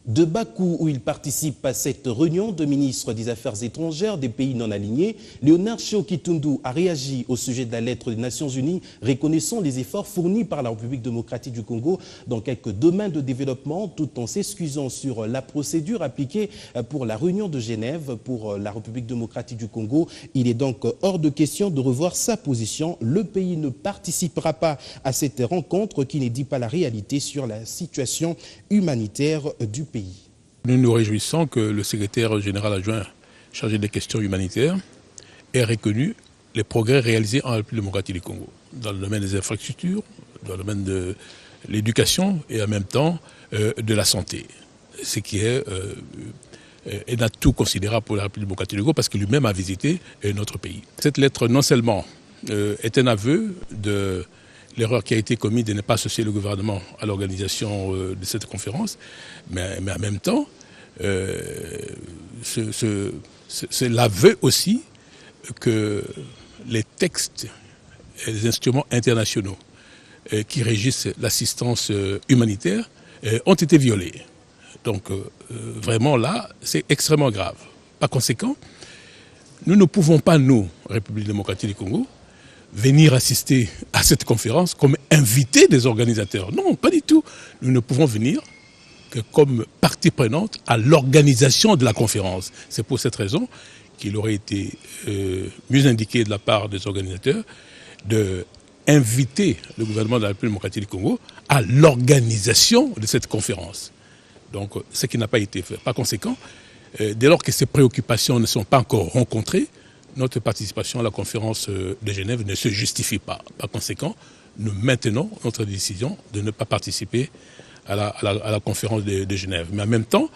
De Bakou, où il participe à cette réunion de ministres des Affaires étrangères des pays non alignés, Léonard Tchéo-Kitundu a réagi au sujet de la lettre des Nations Unies reconnaissant les efforts fournis par la République démocratique du Congo dans quelques domaines de développement, tout en s'excusant sur la procédure appliquée pour la réunion de Genève pour la République démocratique du Congo. Il est donc hors de question de revoir sa position. Le pays ne participera pas à cette rencontre qui ne dit pas la réalité sur la situation humanitaire du pays. Nous nous réjouissons que le secrétaire général adjoint chargé des questions humanitaires ait reconnu les progrès réalisés en République démocratique du Congo, dans le domaine des infrastructures, dans le domaine de l'éducation et en même temps de la santé, ce qui est un atout considérable pour la République démocratique du Congo parce que lui-même a visité notre pays. Cette lettre non seulement est un aveu de l'erreur qui a été commise de ne pas associer le gouvernement à l'organisation de cette conférence, mais en même temps, c'est l'aveu aussi que les textes et les instruments internationaux qui régissent l'assistance humanitaire ont été violés. Donc vraiment là, c'est extrêmement grave. Par conséquent, nous ne pouvons pas, nous, République démocratique du Congo, venir assister à cette conférence comme invité des organisateurs. Non, pas du tout. Nous ne pouvons venir que comme partie prenante à l'organisation de la conférence. C'est pour cette raison qu'il aurait été mieux indiqué de la part des organisateurs d'inviter le gouvernement de la République démocratique du Congo à l'organisation de cette conférence. Donc, ce qui n'a pas été fait. Par conséquent, dès lors que ces préoccupations ne sont pas encore rencontrées, notre participation à la conférence de Genève ne se justifie pas. Par conséquent, nous maintenons notre décision de ne pas participer à la conférence de Genève. Mais en même temps,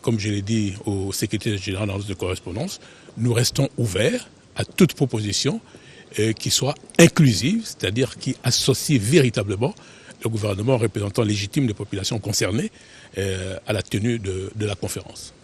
comme je l'ai dit au secrétaire général dans notre correspondance, nous restons ouverts à toute proposition qui soit inclusive, c'est-à-dire qui associe véritablement le gouvernement représentant légitime des populations concernées à la tenue de la conférence.